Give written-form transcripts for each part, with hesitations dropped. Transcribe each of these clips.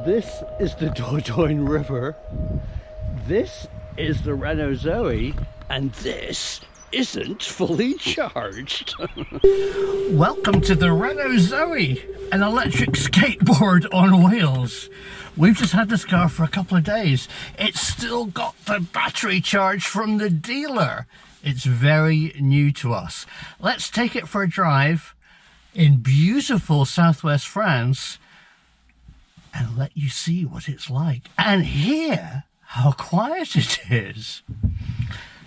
This is the Dordogne River. This is the Renault Zoe, and this isn't fully charged. Welcome to the Renault Zoe, an electric skateboard on wheels. We've just had this car for a couple of days. It's still got the battery charge from the dealer. It's very new to us. Let's take it for a drive in beautiful southwest France and let you see what it's like and hear how quiet it is.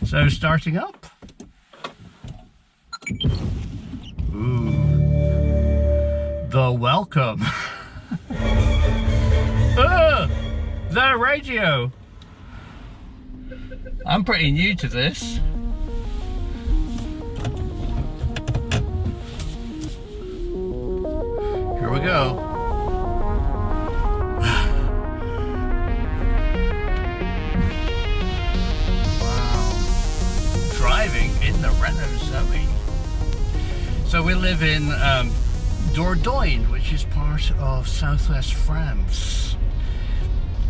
So starting up. Ooh, the welcome. The radio. I'm pretty new to this. Here we go. Driving in the Renault Zoe. So we live in Dordogne, which is part of southwest France.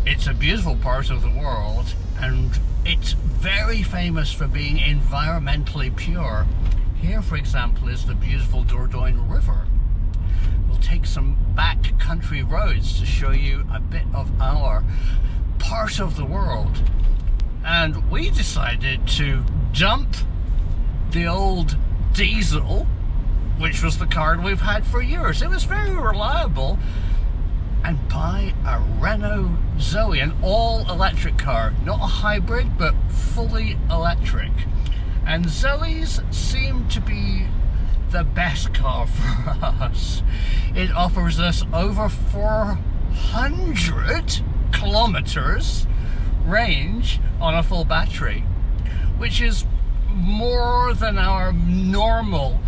It's a beautiful part of the world, and it's very famous for being environmentally pure. Here, for example, is the beautiful Dordogne River. We'll take some back country roads to show you a bit of our part of the world. And we decided to dump the old diesel, which was the car we've had for years. It was very reliable, and buy a Renault Zoe, an all-electric car, not a hybrid, but fully electric. And Zoes seem to be the best car for us. It offers us over 400 kilometers range on a full battery, which is more than our normal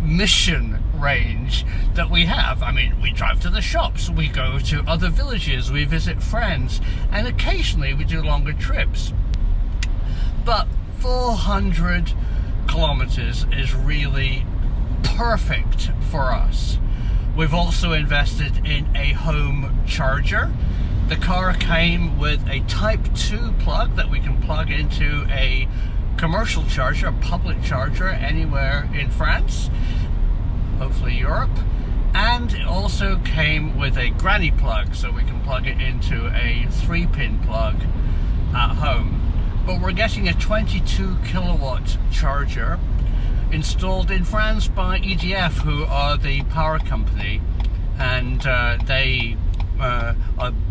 mission range that we have. I mean, we drive to the shops, we go to other villages, we visit friends, and occasionally we do longer trips. But 400 kilometers is really perfect for us. We've also invested in a home charger. The car came with a Type 2 plug that we can plug into a commercial charger, a public charger anywhere in France, hopefully Europe. And it also came with a granny plug, so we can plug it into a 3-pin plug at home. But we're getting a 22 kilowatt charger installed in France by EDF, who are the power company, and they are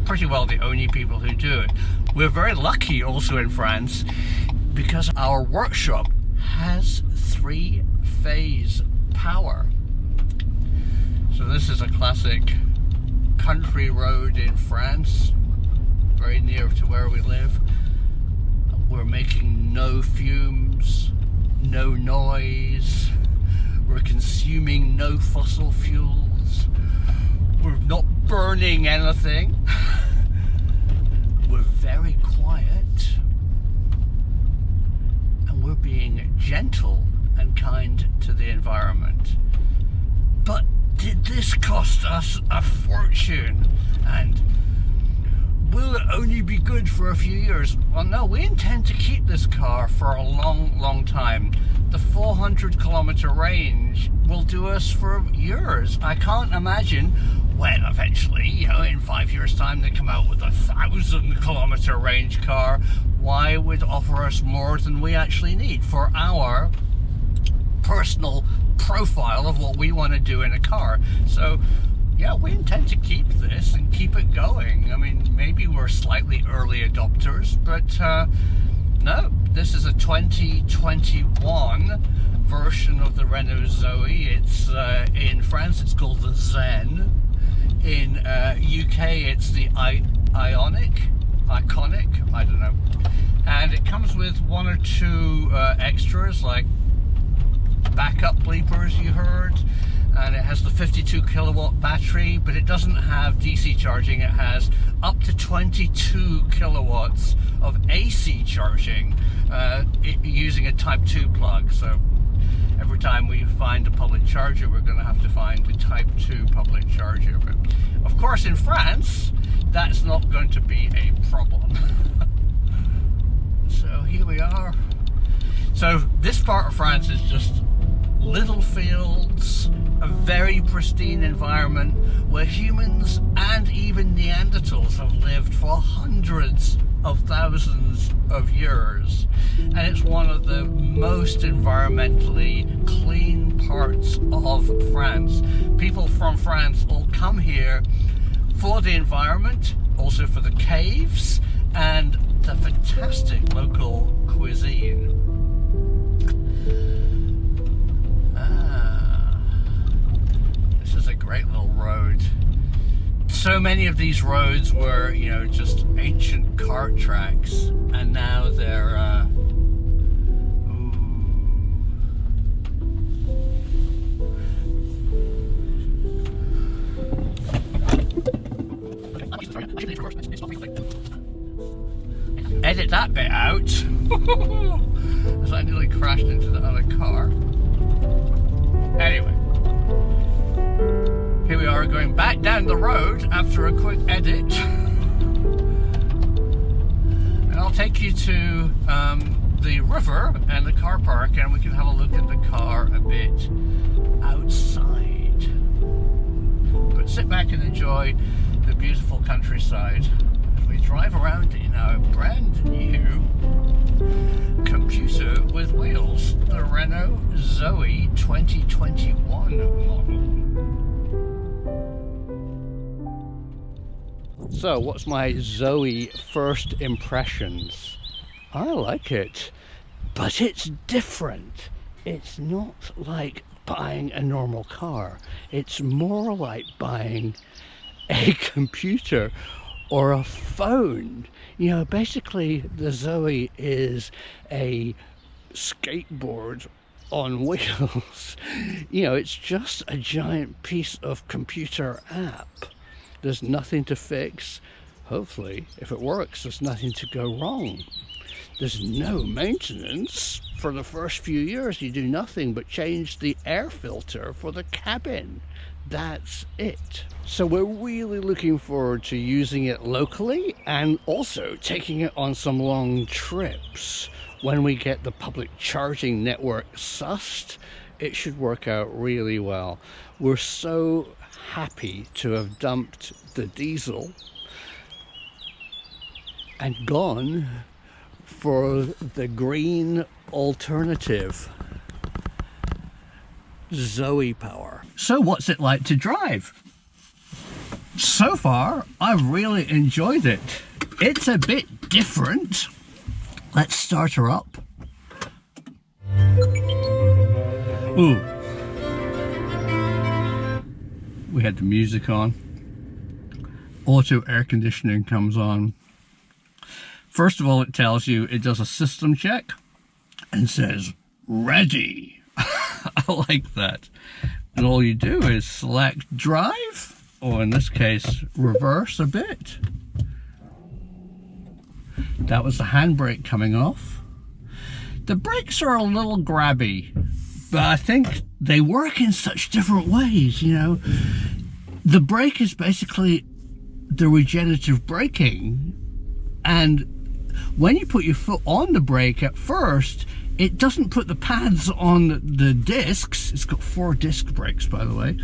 pretty well the only people who do it. We're very lucky also in France because our workshop has 3-phase power. So this is a classic country road in France, very near to where we live. We're making no fumes, no noise, we're consuming no fossil fuels, we're not burning anything. We're very quiet, and we're being gentle and kind to the environment. But did this cost us a fortune? And will it only be good for a few years? Well, no, we intend to keep this car for a long time. The 400 kilometer range will do us for years. I can't imagine when eventually, you know, in 5 years time they come out with a 1,000 kilometer range car. Why would offer us more than we actually need for our personal profile of what we want to do in a car? So yeah, we intend to keep this and keep it going. I mean, maybe we're slightly early adopters, but no, this is a 2021 version of the Renault Zoe. It's in France, it's called the Zen. In UK, it's the Iconic, I don't know. And it comes with 1 or 2 extras, like backup bleepers you heard, and it has the 52 kilowatt battery, but it doesn't have DC charging. It has up to 22 kilowatts of AC charging using a Type 2 plug. So every time we find a public charger, we're going to have to find a Type 2 public charger. But of course, in France, that's not going to be a problem. So here we are. So this part of France is just little fields, a very pristine environment where humans and even Neanderthals have lived for hundreds of thousands of years, and it's one of the most environmentally clean parts of France. People from France all come here for the environment, also for the caves and the fantastic local cuisine. This is a great little road. So many of these roads were, you know, just ancient cart tracks, and now they're edit that bit out. As I nearly crashed into the other car. Anyway, here we are going back down the road after a quick edit. And I'll take you to the river and the car park, and we can have a look at the car a bit outside. But sit back and enjoy the beautiful countryside as we drive around in our brand new computer with wheels, the Renault Zoe 2021 model. So what's my Zoe first impressions? I like it, but it's different. It's not like buying a normal car. It's more like buying a computer or a phone. You know, basically the Zoe is a skateboard on wheels. You know, it's just a giant piece of computer app. There's nothing to fix. Hopefully, if it works, there's nothing to go wrong. There's no maintenance. For the first few years, you do nothing but change the air filter for the cabin. That's it. So we're really looking forward to using it locally and also taking it on some long trips. When we get the public charging network sussed, it should work out really well. We're so happy to have dumped the diesel and gone for the green alternative, Zoe power. So what's it like to drive? So far, I've really enjoyed it. It's a bit different. Let's start her up. Ooh. We had the music on. Auto air conditioning comes on. First of all, it tells you, it does a system check and says, ready. I like that. And all you do is select drive, or in this case, reverse a bit. That was the handbrake coming off. The brakes are a little grabby, but I think they work in such different ways, you know. The brake is basically the regenerative braking, and when you put your foot on the brake at first, it doesn't put the pads on the discs. It's got 4 disc brakes, by the way.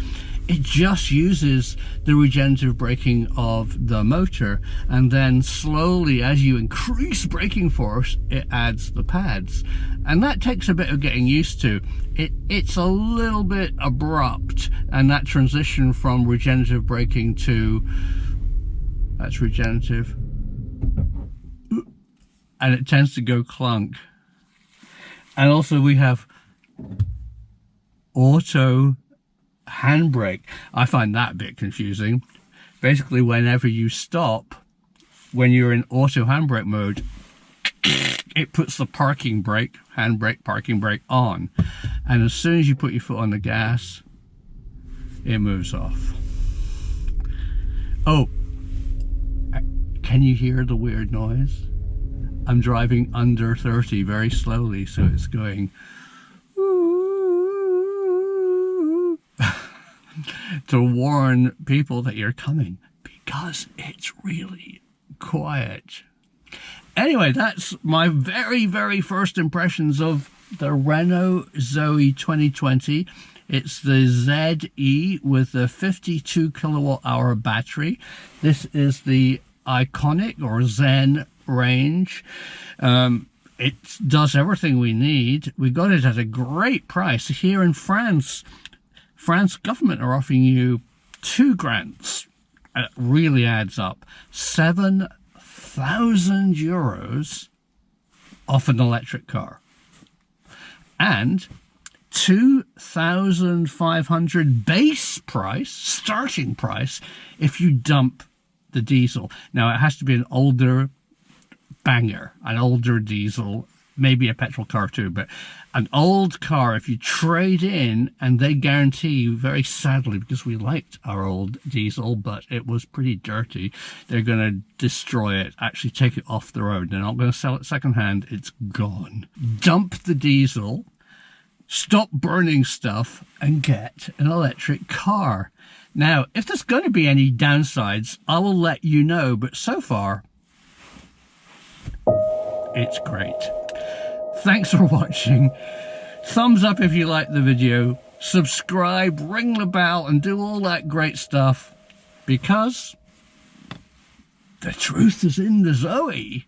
It just uses the regenerative braking of the motor, and then slowly, as you increase braking force, it adds the pads, and that takes a bit of getting used to. It's a little bit abrupt, and that transition from regenerative braking to, that's regenerative, and it tends to go clunk. And also we have auto handbrake. I find that a bit confusing. Basically, whenever you stop, when you're in auto handbrake mode, it puts the parking brake, handbrake, parking brake on. And as soon as you put your foot on the gas, it moves off. Oh, can you hear the weird noise? I'm driving under 30 very slowly, so it's going. Ooh. to warn people that you're coming, because it's really quiet. Anyway, that's my very, very first impressions of the Renault Zoe 2020. It's the ZE with the 52 kilowatt hour battery. This is the Iconic or Zen range. It does everything we need. We got it at a great price. Here in France government are offering you 2 grants. It really adds up. 7,000 euros off an electric car. And 2,500 base price, starting price, if you dump the diesel. Now, it has to be an older banger, an older diesel, maybe a petrol car too, but an old car, if you trade in, and they guarantee you, very sadly, because we liked our old diesel, but it was pretty dirty, they're going to destroy it, actually take it off the road. They're not going to sell it secondhand. It's gone. Dump the diesel, stop burning stuff, and get an electric car. Now, if there's going to be any downsides, I will let you know, but so far, it's great. Thanks for watching. Thumbs up if you like the video. Subscribe, ring the bell, and do all that great stuff, because the truth is in the Zoe.